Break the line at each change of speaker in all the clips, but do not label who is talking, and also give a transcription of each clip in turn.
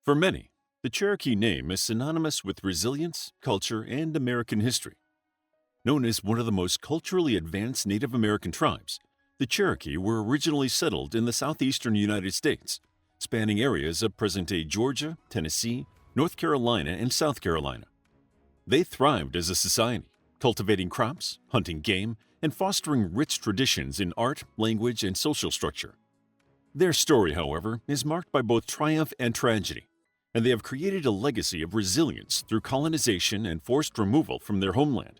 For many, the Cherokee name is synonymous with resilience, culture, and American history. Known as one of the most culturally advanced Native American tribes, the Cherokee were originally settled in the southeastern United States, spanning areas of present-day Georgia, Tennessee, North Carolina, and South Carolina. They thrived as a society, cultivating crops, hunting game, and fostering rich traditions in art, language, and social structure. Their story, however, is marked by both triumph and tragedy, and they have created a legacy of resilience through colonization and forced removal from their homeland.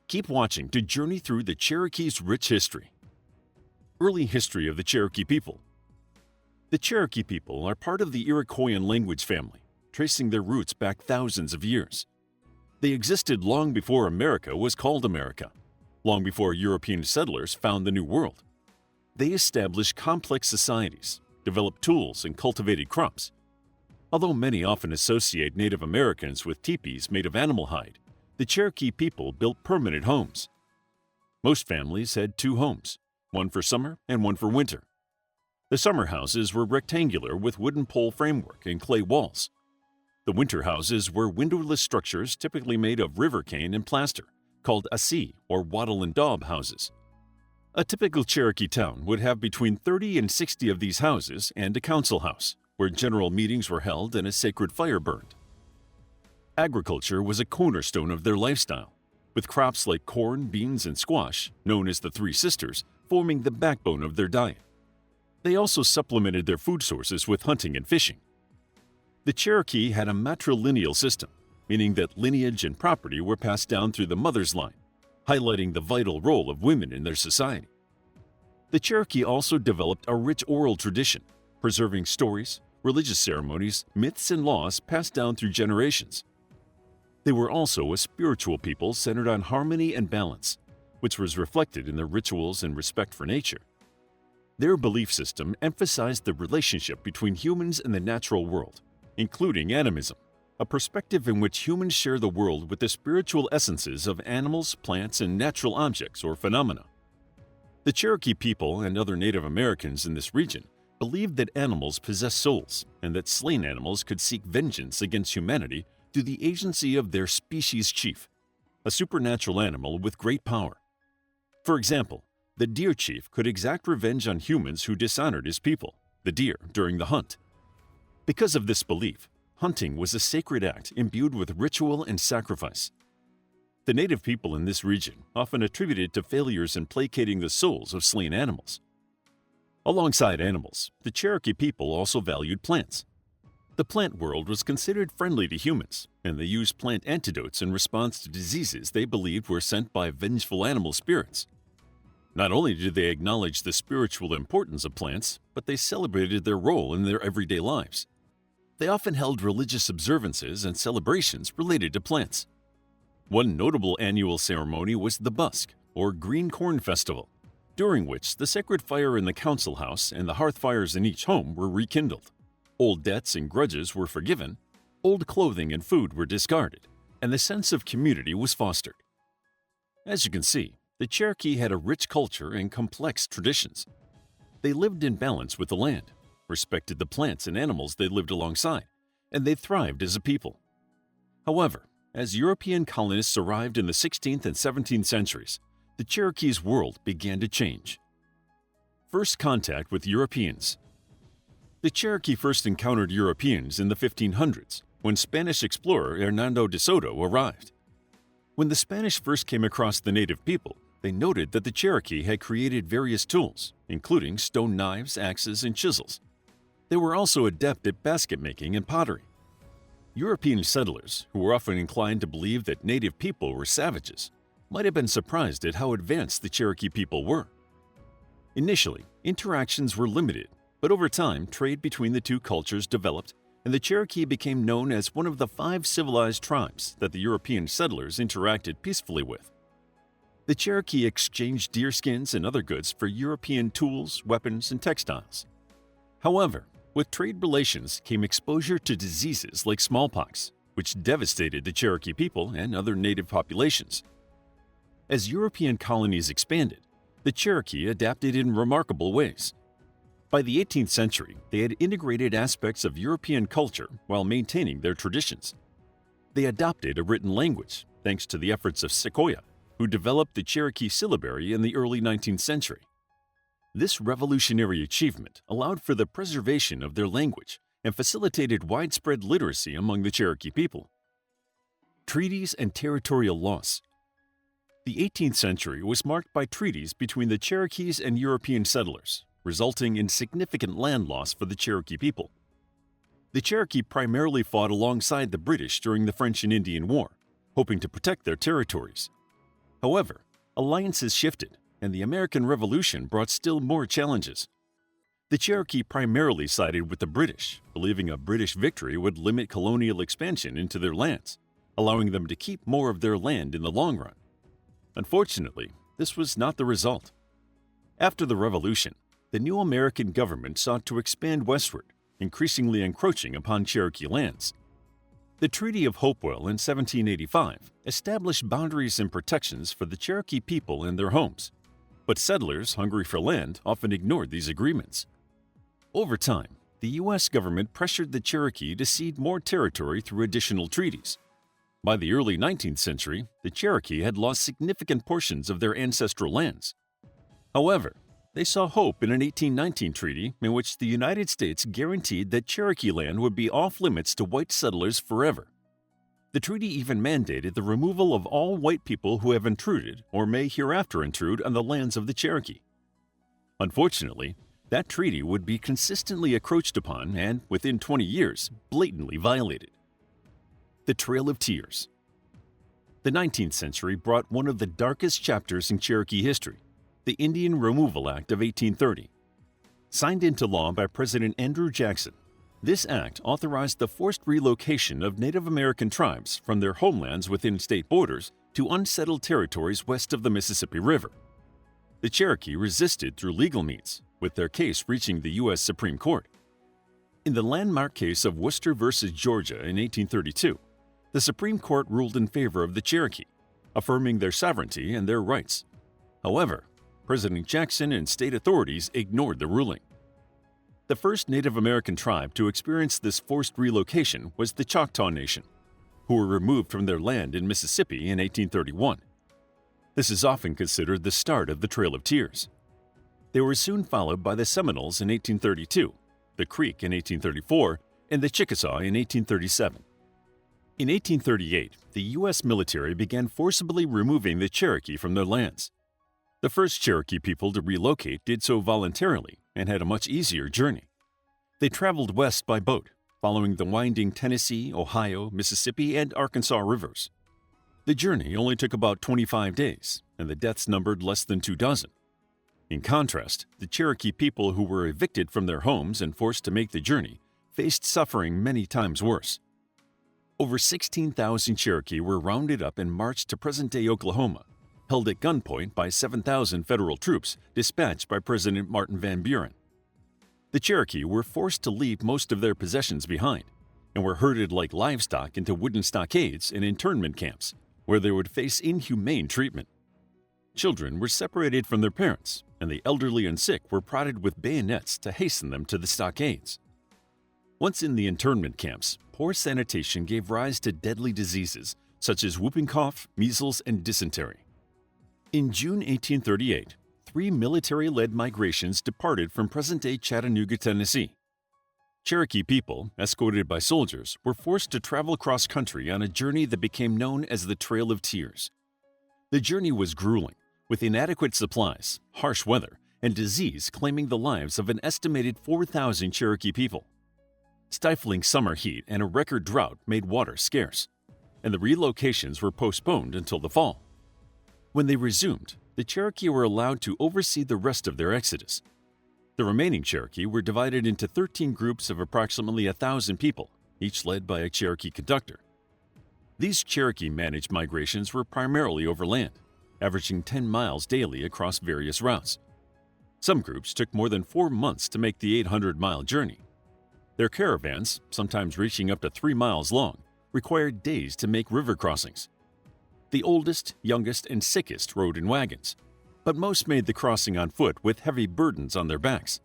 Keep watching to journey through the Cherokee's rich history. Early history of the Cherokee people. The Cherokee people are part of the Iroquoian language family, tracing their roots back thousands of years. They existed long before America was called America, long before European settlers found the New World. They established complex societies, developed tools, and cultivated crops. Although many often associate Native Americans with teepees made of animal hide, the Cherokee people built permanent homes. Most families had two homes, one for summer and one for winter. The summer houses were rectangular with wooden pole framework and clay walls. The winter houses were windowless structures typically made of river cane and plaster, called assi or wattle and daub houses. A typical Cherokee town would have between 30 and 60 of these houses and a council house, where general meetings were held and a sacred fire burned. Agriculture was a cornerstone of their lifestyle, with crops like corn, beans, and squash, known as the Three Sisters, forming the backbone of their diet. They also supplemented their food sources with hunting and fishing. The Cherokee had a matrilineal system, meaning that lineage and property were passed down through the mother's line, highlighting the vital role of women in their society. The Cherokee also developed a rich oral tradition, preserving stories, religious ceremonies, myths, and laws passed down through generations. They were also a spiritual people centered on harmony and balance, which was reflected in their rituals and respect for nature. Their belief system emphasized the relationship between humans and the natural world, including animism, a perspective in which humans share the world with the spiritual essences of animals, plants, and natural objects or phenomena. The Cherokee people and other Native Americans in this region believed that animals possess souls and that slain animals could seek vengeance against humanity through the agency of their species chief, a supernatural animal with great power. For example, the deer chief could exact revenge on humans who dishonored his people, the deer, during the hunt. Because of this belief, hunting was a sacred act imbued with ritual and sacrifice. The native people in this region often attributed it to failures in placating the souls of slain animals. Alongside animals, the Cherokee people also valued plants. The plant world was considered friendly to humans, and they used plant antidotes in response to diseases they believed were sent by vengeful animal spirits. Not only did they acknowledge the spiritual importance of plants, but they celebrated their role in their everyday lives. They often held religious observances and celebrations related to plants. One notable annual ceremony was the Busk, or Green Corn Festival, during which the sacred fire in the council house and the hearth fires in each home were rekindled. Old debts and grudges were forgiven, old clothing and food were discarded, and the sense of community was fostered. As you can see, the Cherokee had a rich culture and complex traditions. They lived in balance with the land, respected the plants and animals they lived alongside, and they thrived as a people. However, as European colonists arrived in the 16th and 17th centuries, the Cherokees' world began to change. First contact with Europeans. The Cherokee first encountered Europeans in the 1500s, when Spanish explorer Hernando de Soto arrived. When the Spanish first came across the native people, they noted that the Cherokee had created various tools, including stone knives, axes, and chisels. They were also adept at basket making and pottery. European settlers, who were often inclined to believe that native people were savages, might have been surprised at how advanced the Cherokee people were. Initially, interactions were limited, but over time, trade between the two cultures developed, and the Cherokee became known as one of the 5 civilized tribes that the European settlers interacted peacefully with. The Cherokee exchanged deer skins and other goods for European tools, weapons, and textiles. However, with trade relations came exposure to diseases like smallpox, which devastated the Cherokee people and other native populations. As European colonies expanded, the Cherokee adapted in remarkable ways. By the 18th century, they had integrated aspects of European culture while maintaining their traditions. They adopted a written language, thanks to the efforts of Sequoyah, who developed the Cherokee syllabary in the early 19th century. This revolutionary achievement allowed for the preservation of their language and facilitated widespread literacy among the Cherokee people. Treaties and territorial laws. The 18th century was marked by treaties between the Cherokees and European settlers, resulting in significant land loss for the Cherokee people. The Cherokee primarily fought alongside the British during the French and Indian War, hoping to protect their territories. However, alliances shifted, and the American Revolution brought still more challenges. The Cherokee primarily sided with the British, believing a British victory would limit colonial expansion into their lands, allowing them to keep more of their land in the long run. Unfortunately, this was not the result. After the Revolution, the new American government sought to expand westward, increasingly encroaching upon Cherokee lands. The Treaty of Hopewell in 1785 established boundaries and protections for the Cherokee people and their homes, but settlers hungry for land often ignored these agreements. Over time, the U.S. government pressured the Cherokee to cede more territory through additional treaties. By the early 19th century, the Cherokee had lost significant portions of their ancestral lands. However, they saw hope in an 1819 treaty in which the United States guaranteed that Cherokee land would be off-limits to white settlers forever. The treaty even mandated the removal of all white people who have intruded or may hereafter intrude on the lands of the Cherokee. Unfortunately, that treaty would be consistently encroached upon and, within 20 years, blatantly violated. The Trail of Tears. The 19th century brought one of the darkest chapters in Cherokee history, the Indian Removal Act of 1830. Signed into law by President Andrew Jackson, this act authorized the forced relocation of Native American tribes from their homelands within state borders to unsettled territories west of the Mississippi River. The Cherokee resisted through legal means, with their case reaching the U.S. Supreme Court. In the landmark case of Worcester v. Georgia in 1832, the Supreme Court ruled in favor of the Cherokee, affirming their sovereignty and their rights. However, President Jackson and state authorities ignored the ruling. The first Native American tribe to experience this forced relocation was the Choctaw Nation, who were removed from their land in Mississippi in 1831. This is often considered the start of the Trail of Tears. They were soon followed by the Seminoles in 1832, the Creek in 1834, and the Chickasaw in 1837. In 1838, the U.S. military began forcibly removing the Cherokee from their lands. The first Cherokee people to relocate did so voluntarily and had a much easier journey. They traveled west by boat, following the winding Tennessee, Ohio, Mississippi, and Arkansas rivers. The journey only took about 25 days, and the deaths numbered less than 24. In contrast, the Cherokee people who were evicted from their homes and forced to make the journey faced suffering many times worse. Over 16,000 Cherokee were rounded up and marched to present-day Oklahoma, held at gunpoint by 7,000 federal troops dispatched by President Martin Van Buren. The Cherokee were forced to leave most of their possessions behind and were herded like livestock into wooden stockades and internment camps, where they would face inhumane treatment. Children were separated from their parents, and the elderly and sick were prodded with bayonets to hasten them to the stockades. Once in the internment camps, poor sanitation gave rise to deadly diseases such as whooping cough, measles, and dysentery. In June 1838, 3 military-led migrations departed from present-day Chattanooga, Tennessee. Cherokee people, escorted by soldiers, were forced to travel cross-country on a journey that became known as the Trail of Tears. The journey was grueling, with inadequate supplies, harsh weather, and disease claiming the lives of an estimated 4,000 Cherokee people. Stifling summer heat and a record drought made water scarce, and the relocations were postponed until the fall. When they resumed, the Cherokee were allowed to oversee the rest of their exodus. The remaining Cherokee were divided into 13 groups of approximately 1,000 people, each led by a Cherokee conductor. These Cherokee-managed migrations were primarily overland, averaging 10 miles daily across various routes. Some groups took more than 4 months to make the 800-mile journey. Their caravans, sometimes reaching up to 3 miles long, required days to make river crossings. The oldest, youngest, and sickest rode in wagons, but most made the crossing on foot with heavy burdens on their backs.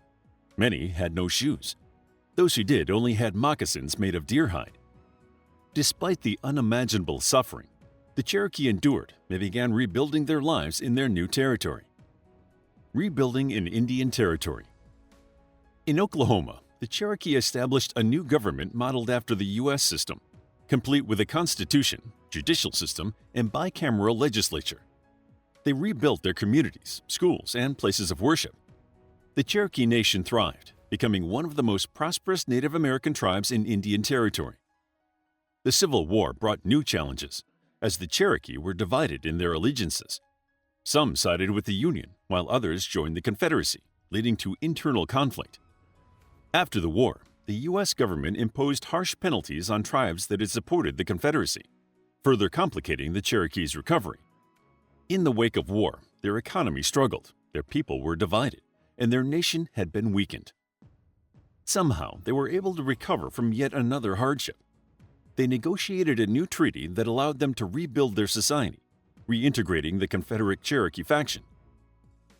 Many had no shoes. Those who did only had moccasins made of deer hide. Despite the unimaginable suffering, the Cherokee endured and began rebuilding their lives in their new territory. Rebuilding in Indian Territory. In Oklahoma, the Cherokee established a new government modeled after the U.S. system, complete with a constitution, judicial system, and bicameral legislature. They rebuilt their communities, schools, and places of worship. The Cherokee Nation thrived, becoming one of the most prosperous Native American tribes in Indian Territory. The Civil War brought new challenges, as the Cherokee were divided in their allegiances. Some sided with the Union, while others joined the Confederacy, leading to internal conflict. After the war, the U.S. government imposed harsh penalties on tribes that had supported the Confederacy, further complicating the Cherokees' recovery. In the wake of war, their economy struggled, their people were divided, and their nation had been weakened. Somehow, they were able to recover from yet another hardship. They negotiated a new treaty that allowed them to rebuild their society, reintegrating the Confederate Cherokee faction.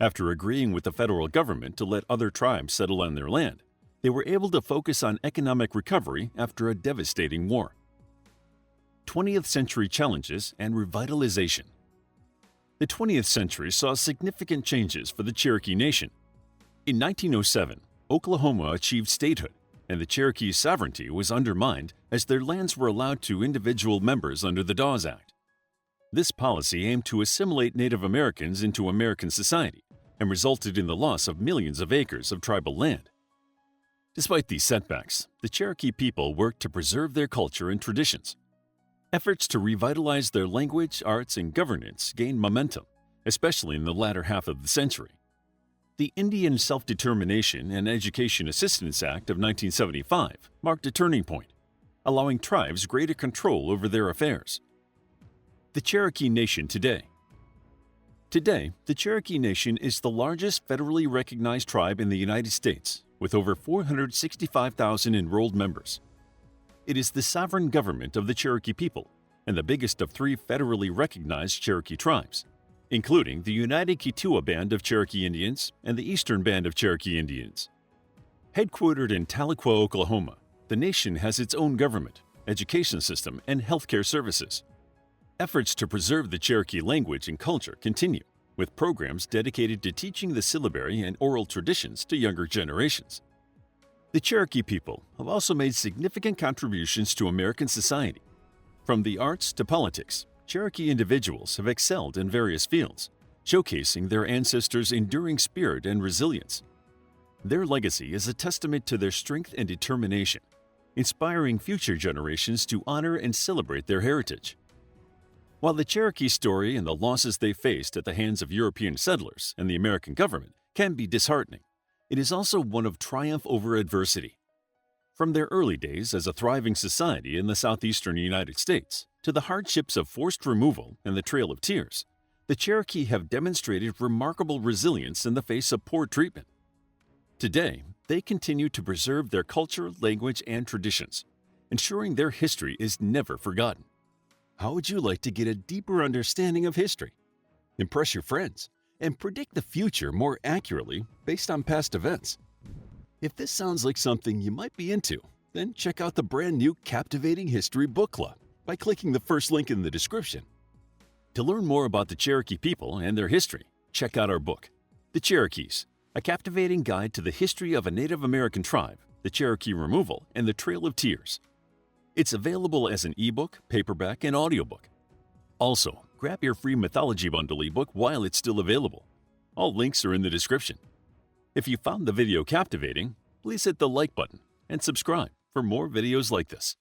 After agreeing with the federal government to let other tribes settle on their land, they were able to focus on economic recovery after a devastating war. 20th century challenges and revitalization. The 20th century saw significant changes for the Cherokee Nation. In 1907, Oklahoma achieved statehood, and the Cherokees' sovereignty was undermined as their lands were allowed to individual members under the Dawes Act. This policy aimed to assimilate Native Americans into American society and resulted in the loss of millions of acres of tribal land. Despite these setbacks, the Cherokee people worked to preserve their culture and traditions. Efforts to revitalize their language, arts, and governance gained momentum, especially in the latter half of the century. The Indian Self-Determination and Education Assistance Act of 1975 marked a turning point, allowing tribes greater control over their affairs. The Cherokee Nation today. Today, the Cherokee Nation is the largest federally recognized tribe in the United States, with over 465,000 enrolled members. It is the sovereign government of the Cherokee people and the biggest of 3 federally recognized Cherokee tribes, including the United Kituwa Band of Cherokee Indians and the Eastern Band of Cherokee Indians. Headquartered in Tahlequah, Oklahoma, the nation has its own government, education system, and healthcare services. Efforts to preserve the Cherokee language and culture continue, with programs dedicated to teaching the syllabary and oral traditions to younger generations. The Cherokee people have also made significant contributions to American society. From the arts to politics, Cherokee individuals have excelled in various fields, showcasing their ancestors' enduring spirit and resilience. Their legacy is a testament to their strength and determination, inspiring future generations to honor and celebrate their heritage. While the Cherokee story and the losses they faced at the hands of European settlers and the American government can be disheartening, it is also one of triumph over adversity. From their early days as a thriving society in the southeastern United States to the hardships of forced removal and the Trail of Tears, the Cherokee have demonstrated remarkable resilience in the face of poor treatment. Today, they continue to preserve their culture, language, and traditions, ensuring their history is never forgotten. How would you like to get a deeper understanding of history, impress your friends, and predict the future more accurately based on past events? If this sounds like something you might be into, then check out the brand new Captivating History Book Club by clicking the first link in the description. To learn more about the Cherokee people and their history, check out our book, The Cherokees, a captivating guide to the history of a Native American tribe, the Cherokee removal, and the Trail of Tears. It's available as an ebook, paperback, and audiobook. Also, grab your free mythology bundle ebook while it's still available. All links are in the description. If you found the video captivating, please hit the like button and subscribe for more videos like this.